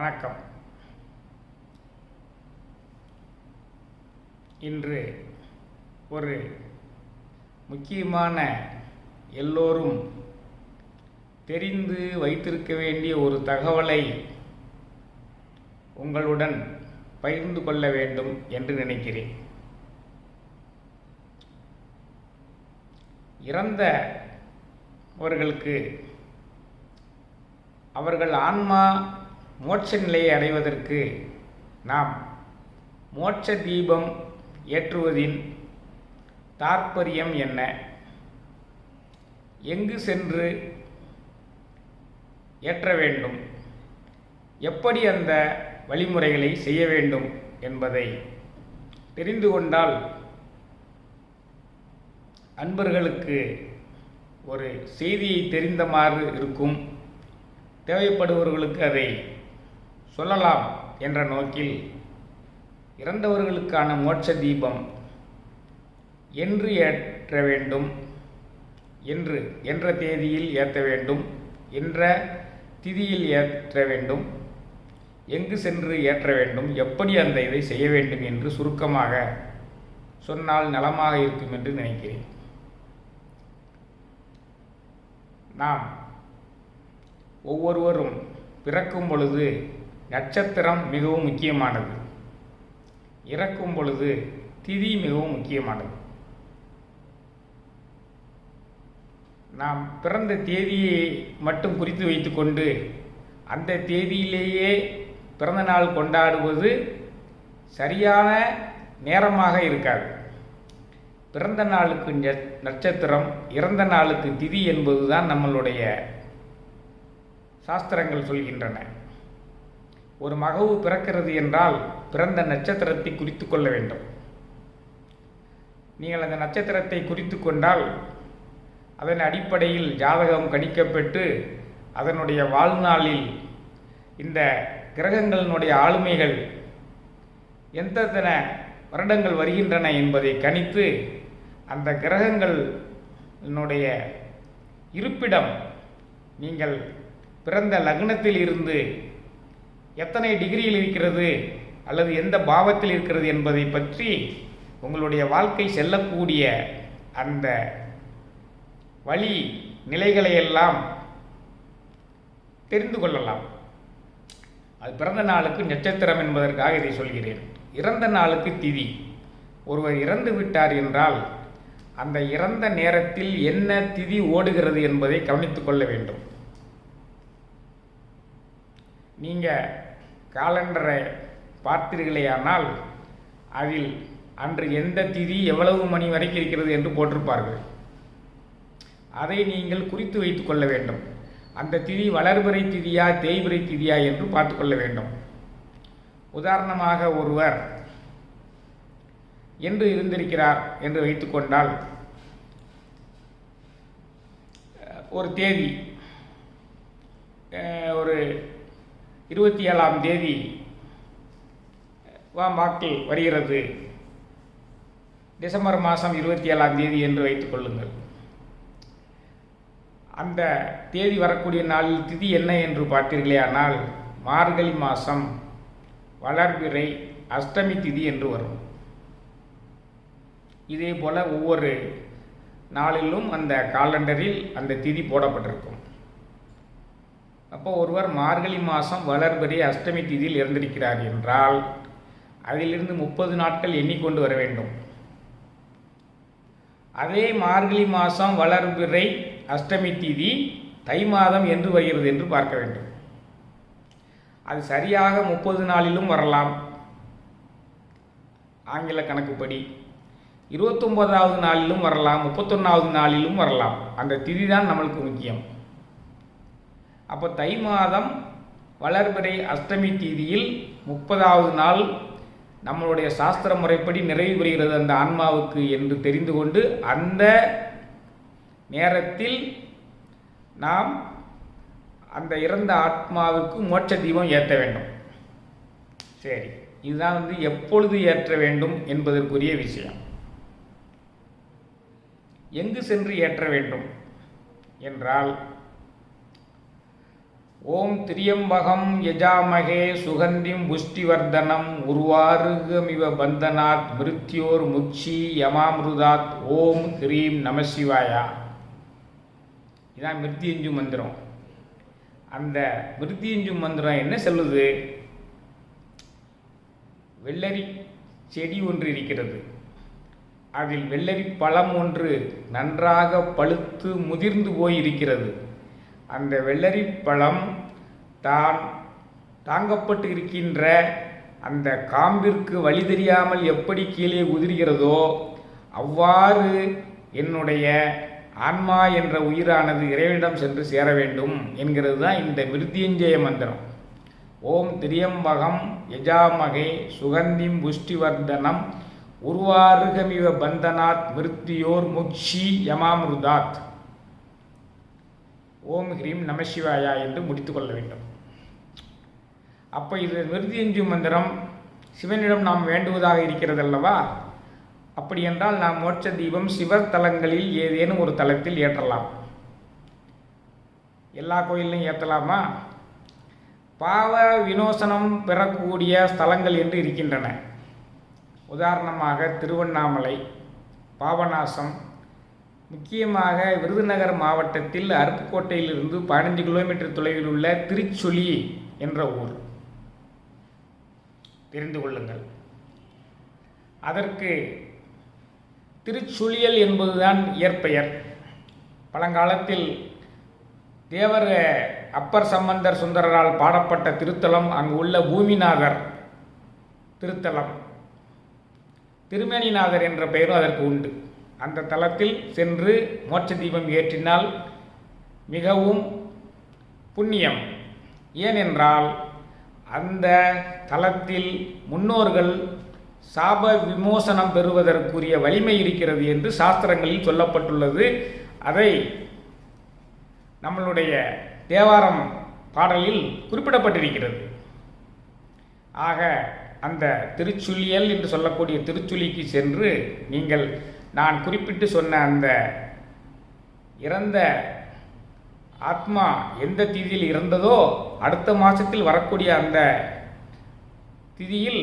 வணக்கம். இன்று ஒரு முக்கியமான எல்லோரும் தெரிந்து வைத்திருக்க வேண்டிய ஒரு தகவலை உங்களுடன் பகிர்ந்து கொள்ள வேண்டும் என்று நினைக்கிறேன். இறந்தவர்களுக்கு அவர்கள் ஆன்மா மோட்ச நிலையை அடைவதற்கு நாம் மோட்ச தீபம் ஏற்றுவதின் தாற்பயம் என்ன, எங்கு சென்று ஏற்ற வேண்டும், எப்படி அந்த வழிமுறைகளை செய்ய வேண்டும் என்பதை தெரிந்து கொண்டால் அன்பர்களுக்கு ஒரு செய்தியை தெரிந்தமாறு இருக்கும். தேவைப்படுபவர்களுக்கு அதை சொல்லலாம் என்ற நோக்கில் இறந்தவர்களுக்கான மோட்ச தீபம் என்று ஏற்ற வேண்டும், என்ற தேதியில் ஏற்ற வேண்டும், என்ற திதியில் ஏற்ற வேண்டும், எங்கு சென்று ஏற்ற வேண்டும், எப்படி அந்த இதை செய்ய வேண்டும் என்று சுருக்கமாக சொன்னால் நலமாக இருக்கும் என்று நினைக்கிறேன். நாம் ஒவ்வொருவரும் பிறக்கும் பொழுது நட்சத்திரம் மிகவும் முக்கியமானது, இறக்கும் பொழுது திதி மிகவும் முக்கியமானது. நாம் பிறந்த தேதியை மட்டும் குறித்து வைத்துக்கொண்டு அந்த தேதியிலேயே பிறந்த நாள் கொண்டாடுவது சரியான நேரமாக இருக்காது. பிறந்த நாளுக்கு நட்சத்திரம், இறந்த நாளுக்கு திதி என்பதுதான் நம்மளுடைய சாஸ்திரங்கள் சொல்கின்றன. ஒரு மகவு பிறக்கிறது என்றால் பிறந்த நட்சத்திரத்தை குறித்து கொள்ள வேண்டும். நீங்கள் அந்த நட்சத்திரத்தை குறித்து கொண்டால் அதன் அடிப்படையில் ஜாதகம் கணிக்கப்பட்டு அதனுடைய வாழ்நாளில் இந்த கிரகங்களினுடைய ஆளுமைகள் எந்தெந்த வருடங்கள் வருகின்றன என்பதை கணித்து அந்த கிரகங்களினுடைய இருப்பிடம், நீங்கள் பிறந்த லக்னத்தில் இருந்து எத்தனை டிகிரியில் இருக்கிறது அல்லது எந்த பாவத்தில் இருக்கிறது என்பதை பற்றி உங்களுடைய வாழ்க்கை செல்லக்கூடிய அந்த வழி நிலைகளையெல்லாம் தெரிந்து கொள்ளலாம். அது பிறந்த நாளுக்கு நட்சத்திரம் என்பதற்காக இதை சொல்கிறேன். இறந்த நாளுக்கு திதி. ஒருவர் இறந்து விட்டார் என்றால் அந்த இறந்த நேரத்தில் என்ன திதி ஓடுகிறது என்பதை கவனித்துக் கொள்ள வேண்டும். நீங்கள் காலண்டரை பார்த்தீர்களேயானால் அதில் அன்று எந்த திதி எவ்வளவு மணி வரைக்கும் இருக்கிறது என்று போட்டிருப்பார்கள். அதை நீங்கள் குறித்து வைத்து கொள்ள வேண்டும். அந்த திதி வளர்பிறை திதியா தேய்பிறை திதியா என்று பார்த்து கொள்ள வேண்டும். உதாரணமாக ஒருவர் என்று இருந்திருக்கிறார் என்று வைத்துக்கொண்டால் ஒரு தேதி ஒரு 27ஆம் தேதி வாக்கில் வருகிறது, டிசம்பர் மாதம் 27ஆம் தேதி என்று வைத்துக் கொள்ளுங்கள். அந்த தேதி வரக்கூடிய நாளில் திதி என்ன என்று பார்த்தீர்களேயானால் மார்கழி மாதம் வளர்பிறை அஷ்டமி திதி என்று வரும். இதே போல் ஒவ்வொரு நாளிலும் அந்த காலண்டரில் அந்த திதி போடப்பட்டிருக்கும். அப்போ ஒருவர் மார்கழி மாதம் வளர்பிறை அஷ்டமி திதியில் இறந்திருக்கிறார் என்றால் அதிலிருந்து 30 நாட்கள் எண்ணிக்கொண்டு வர வேண்டும். அதே மார்கழி மாதம் வளர்பிறை அஷ்டமி திதி தை மாதம் என்று வருகிறது என்று பார்க்க வேண்டும். அது சரியாக 30 நாளிலும் வரலாம். ஆங்கில கணக்குப்படி 29வது நாளிலும் வரலாம், 31வது நாளிலும் வரலாம். அந்த திதி தான் நம்மளுக்கு முக்கியம். அப்போ தை மாதம் வளர்பிறை அஷ்டமி திதியில் 30வது நாள் நம்மளுடைய சாஸ்திர முறைப்படி நிறைவு பெறுகிறது அந்த ஆன்மாவுக்கு என்று தெரிந்து கொண்டு அந்த நேரத்தில் நாம் அந்த இறந்த ஆத்மாவுக்கு மோட்ச தீபம் ஏற்ற வேண்டும். சரி, இதுதான் எப்பொழுது ஏற்ற வேண்டும் என்பதற்குரிய விஷயம். எங்கு சென்று ஏற்ற வேண்டும் என்றால் ஓம் திரியம்பகம் யஜாமகே சுகந்திம் புஷ்டிவர்தனம் உருவாருகமிவ பந்தனாத் மிருத்யோர் முக்ஷி யமாமிருதாத். ஓம் ஹ்ரீம் நமசிவாயா. இதான் மிருத்யுஞ்சு மந்திரம். அந்த மிருத்யுஞ்சு மந்திரம் என்ன சொல்லுது? வெள்ளரி செடி ஒன்று இருக்கிறது. அதில் வெள்ளரி பழம் ஒன்று நன்றாக பழுத்து முதிர்ந்து போயிருக்கிறது. அந்த வெள்ளரி பழம் தாங்கப்பட்டு இருக்கின்ற அந்த காம்பிற்கு வழி தெரியாமல் எப்படி கீழே உதிர்கிறதோ அவ்வாறு என்னுடைய ஆன்மா என்ற உயிரானது இறைவனிடம் சென்று சேர வேண்டும் என்கிறது தான் இந்த மிருத்யுஞ்சய மந்திரம். ஓம் திரியம்பகம் யஜாமகே சுகந்திம் புஷ்டிவர்தனம் உருவாருகமிவ பந்தனாத் மிருத்யோர் முக்ஷி யமாமிருதாத். ஓம் ஹ்ரீம் நமசிவாயா என்று முடித்து கொள்ள வேண்டும். அப்போ இது மிருத்யுஞ்சு மந்திரம் சிவனிடம் நாம் வேண்டுவதாக இருக்கிறது அல்லவா? அப்படி என்றால் நாம் மோட்ச தீபம் சிவத்தலங்களில் ஏதேனும் ஒரு தலத்தில் ஏற்றலாம். எல்லா கோயிலையும் ஏற்றலாமா? பாவ விமோசனம் பெறக்கூடிய ஸ்தலங்கள் என்று இருக்கின்றன. உதாரணமாக திருவண்ணாமலை, பாபநாசம், முக்கியமாக விருதுநகர் மாவட்டத்தில் அருப்புக்கோட்டையிலிருந்து 15 கிலோமீட்டர் தொலைவில் உள்ள திருச்சுழி என்ற ஊர் தெரிந்து கொள்ளுங்கள். அதற்கு திருச்சுழியல் என்பதுதான் இயற்பெயர். பழங்காலத்தில் தேவர் அப்பர் சம்பந்தர் சுந்தரரால் பாடப்பட்ட திருத்தலம் அங்கு உள்ள பூமிநாதர் திருத்தலம். திருமேனிநாதர் என்ற பெயரும் அதற்கு உண்டு. அந்த தலத்தில் சென்று மோட்ச தீபம் ஏற்றினால் மிகவும் புண்ணியம். ஏனென்றால் அந்த தலத்தில் முன்னோர்கள் சாப விமோசனம் பெறுவதற்குரிய வலிமை இருக்கிறது என்று சாஸ்திரங்களில் சொல்லப்பட்டுள்ளது. அதை நம்மளுடைய தேவாரம் பாடலில் குறிப்பிடப்பட்டிருக்கிறது. ஆக அந்த திருச்சுழியல் என்று சொல்லக்கூடிய திருச்சுழிக்கு சென்று நீங்கள் நான் குறிப்பிட்டு சொன்ன அந்த இறந்த ஆத்மா எந்த திதியில் இறந்ததோ அடுத்த மாதத்தில் வரக்கூடிய அந்த திதியில்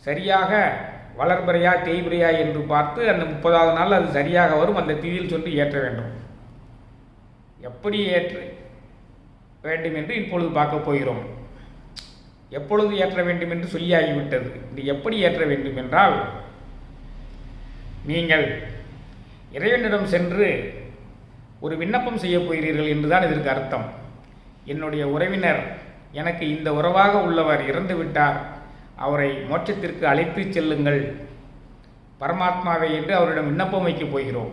சரியாக வளர்பிறையா தேய்பிறையா என்று பார்த்து அந்த 30வது நாள் அது சரியாக வரும். அந்த திதியில் சொல்லி ஏற்ற வேண்டும். எப்படி ஏற்ற வேண்டும் என்று இப்பொழுது பார்க்க போகிறோம். எப்பொழுது ஏற்ற வேண்டும் என்று சொல்லியாகிவிட்டது. இது எப்படி ஏற்ற வேண்டும் என்றால், நீங்கள் இறைவனிடம் சென்று ஒரு விண்ணப்பம் செய்ய போகிறீர்கள் என்றுதான் இதற்கு அர்த்தம். என்னுடைய உறவினர் எனக்கு இந்த உறவாக உள்ளவர் இறந்து விட்டார், அவரை மோட்சத்திற்கு அழைத்து செல்லுங்கள் பரமாத்மாவை என்று அவரிடம் விண்ணப்பம் வைக்கப் போகிறோம்.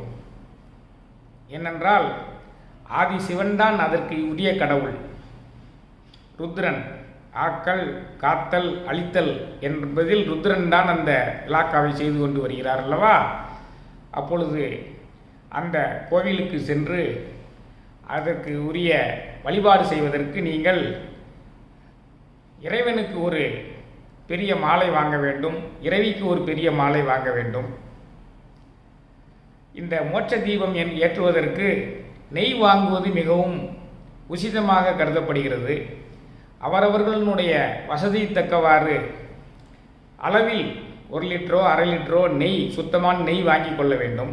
ஏனென்றால் ஆதி சிவன்தான் அதற்கு உரிய கடவுள். ருத்ரன் ஆக்கல் காத்தல் அழித்தல் என்பதில் ருத்ரன் தான் அந்த இலாக்காவை செய்து கொண்டு வருகிறார் அல்லவா? அப்பொழுது அந்த கோவிலுக்கு சென்று அதற்கு உரிய வழிபாடு செய்வதற்கு நீங்கள் இறைவனுக்கு ஒரு பெரிய மாலை வாங்க வேண்டும், இறைவிக்கு ஒரு பெரிய மாலை வாங்க வேண்டும். இந்த மோட்ச தீபம் ஏற்றுவதற்கு நெய் வாங்குவது மிகவும் உசிதமாக கருதப்படுகிறது. அவரவர்களுடைய வசதி தக்கவாறு அளவில் 1 லிட்டரோ 1/2 லிட்டரோ நெய், சுத்தமான நெய் வாங்கி கொள்ள வேண்டும்.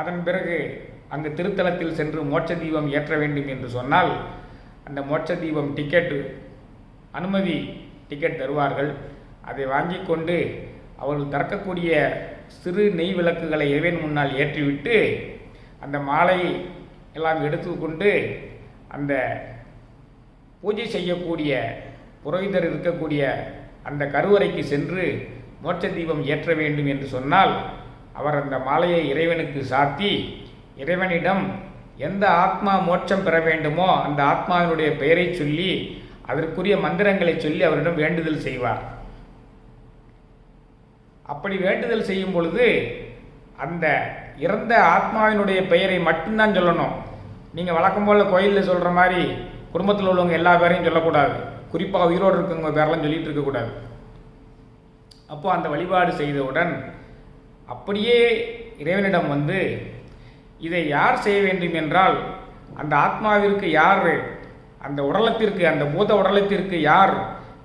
அதன் பிறகு அங்கு திருத்தலத்தில் சென்று மோட்ச தீபம் ஏற்ற வேண்டும் என்று சொன்னால் அந்த மோட்ச தீபம் டிக்கெட்டு, அனுமதி டிக்கெட் தருவார்கள். அதை வாங்கி கொண்டு அவர்கள் திறக்கக்கூடிய சிறு நெய் விளக்குகளை இறைவன் முன்னால் ஏற்றிவிட்டு அந்த மாலை எல்லாம் எடுத்துக்கொண்டு அந்த பூஜை செய்யக்கூடிய புரோகிதர் இருக்கக்கூடிய அந்த கருவறைக்கு சென்று மோட்ச தீபம் ஏற்ற வேண்டும் என்று சொன்னால் அவர் அந்த மாலையை இறைவனுக்கு சாத்தி இறைவனிடம் எந்த ஆத்மா மோட்சம் பெற வேண்டுமோ அந்த ஆத்மாவினுடைய பெயரை சொல்லி அதற்குரிய மந்திரங்களை சொல்லி அவரிடம் வேண்டுதல் செய்வார். அப்படி வேண்டுதல் செய்யும் பொழுது அந்த இறந்த ஆத்மாவினுடைய பெயரை மட்டும்தான் சொல்லணும். நீங்கள் வழக்கம் போல் கோயிலில் சொல்கிற மாதிரி குடும்பத்தில் உள்ளவங்க எல்லா பேரையும் சொல்லக்கூடாது. குறிப்பாக உயிரோடு இருக்கவங்க பேரெல்லாம் சொல்லிகிட்டு இருக்கக்கூடாது. அப்போது அந்த வழிபாடு செய்தவுடன் அப்படியே இறைவனிடம் வந்து இதை யார் செய்ய வேண்டும் என்றால் அந்த ஆத்மாவிற்கு யார் அந்த உடலத்திற்கு, அந்த பூத உடலத்திற்கு யார்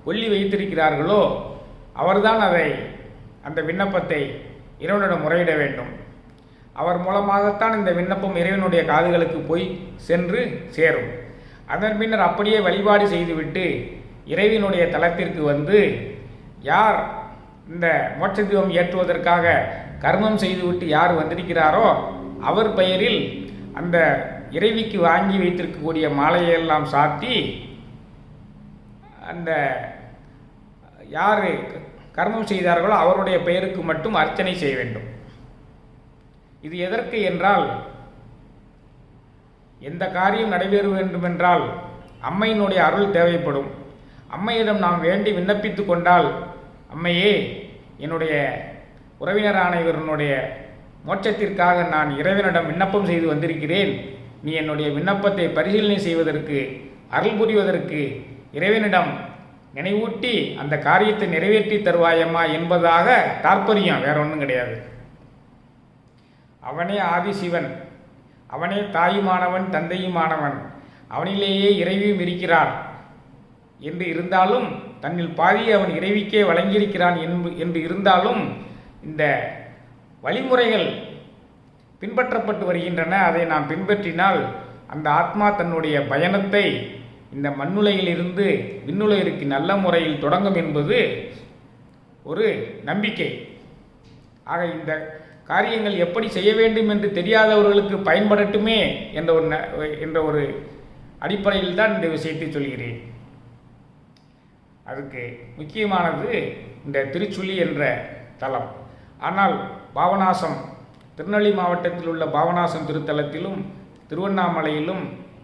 கொல்லி வைத்திருக்கிறார்களோ அவர்தான் அந்த விண்ணப்பத்தை இறைவனிடம் முறையிட வேண்டும். அவர் மூலமாகத்தான் இந்த விண்ணப்பம் இறைவனுடைய காதுகளுக்கு போய் சென்று சேரும். அதன் பின்னர் அப்படியே வழிபாடு செய்துவிட்டு இறைவனுடைய தலத்திற்கு வந்து யார் இந்த மோட்ச தீபம் ஏற்றுவதற்காக கர்மம் செய்துவிட்டு யார் வந்திருக்கிறாரோ அவர் பெயரில் அந்த இறைவிக்கு வாங்கி வைத்திருக்கக்கூடிய மாலையெல்லாம் சாத்தி அந்த யார் கர்மம் செய்தார்களோ அவருடைய பெயருக்கு மட்டும் அர்ச்சனை செய்ய வேண்டும். இது எதற்கு என்றால், எந்த காரியம் நடைபெற வேண்டுமென்றால் அம்மையினுடைய அருள் தேவைப்படும். அம்மையிடம் நாம் வேண்டி விண்ணப்பித்து கொண்டால், அம்மையே, என்னுடைய உறவினரான இவருடைய மோட்சத்திற்காக நான் இறைவனிடம் விண்ணப்பம் செய்து வந்திருக்கிறேன், நீ என்னுடைய விண்ணப்பத்தை பரிசீலனை செய்வதற்கு, அருள் புரிவதற்கு இறைவனிடம் நினைவூட்டி அந்த காரியத்தை நிறைவேற்றி தருவாயம்மா என்பதாக தாற்பயம், வேற ஒன்றும் கிடையாது. அவனே ஆதிசிவன், அவனே தாயுமானவன் தந்தையுமானவன், அவனிலேயே இறைவியும் இருக்கிறார் என்று இருந்தாலும், தன்னில் பாதியை அவன் இறைவிக்கே வழங்கியிருக்கிறான் என்று இருந்தாலும் இந்த வழிமுறைகள் பின்பற்றப்பட்டு வருகின்றன. அதை நாம் பின்பற்றினால் அந்த ஆத்மா தன்னுடைய பயணத்தை இந்த மண்ணுலகில் இருந்து விண்ணுலகிற்கு நல்ல முறையில் தொடங்கும் என்பது ஒரு நம்பிக்கை. ஆக இந்த காரியங்கள் எப்படி செய்ய வேண்டும் என்று தெரியாதவர்களுக்கு பயன்படட்டுமே என்ற ஒரு அடிப்படையில் தான் இந்த விஷயத்தை சொல்கிறேன். அதுக்கு முக்கியமானது இந்த திருச்சுழி என்ற தலம். ஆனால் பாபநாசம், திருநெல்வேலி மாவட்டத்தில் உள்ள பாபநாசம் திருத்தலத்திலும் திருவண்ணாமலையிலும்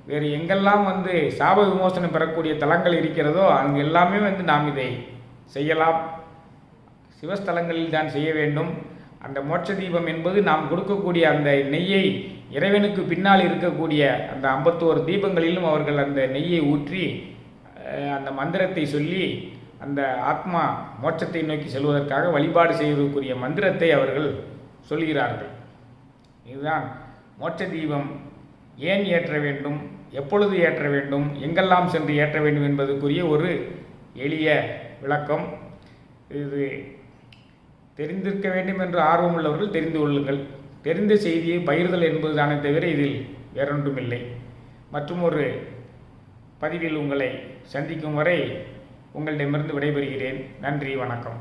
வேறு எங்கெல்லாம் சாப விமோசனம் பெறக்கூடிய தலங்கள் இருக்கிறதோ அங்கு எல்லாமே நாம் இதை செய்யலாம். சிவஸ்தலங்களில் தான் செய்ய வேண்டும். அந்த மோட்ச தீபம் என்பது நாம் கொடுக்கக்கூடிய அந்த நெய்யை இறைவனுக்கு பின்னால் இருக்கக்கூடிய அந்த 51 தீபங்களிலும் அவர்கள் அந்த நெய்யை ஊற்றி அந்த மந்திரத்தை சொல்லி அந்த ஆத்மா மோட்சத்தை நோக்கி செல்வதற்காக வழிபாடு செய்வதற்குரிய மந்திரத்தை அவர்கள் சொல்கிறார்கள். இதுதான் மோட்ச தீபம் ஏன் ஏற்ற வேண்டும், எப்பொழுது ஏற்ற வேண்டும், எங்கெல்லாம் சென்று ஏற்ற வேண்டும் என்பதற்குரிய ஒரு எளிய விளக்கம். இது தெரிந்திருக்க வேண்டும் என்று ஆர்வமுள்ளவர்கள் தெரிந்து கொள்ளுங்கள். தெரிந்த செய்தியை பகிர்தல் என்பதுதானே தவிர இதில் வேறொன்றுமில்லை. மற்றும் ஒரு பதிவில் உங்களை சந்திக்கும் வரை உங்களிடமிருந்து விடைபெறுகிறேன். நன்றி, வணக்கம்.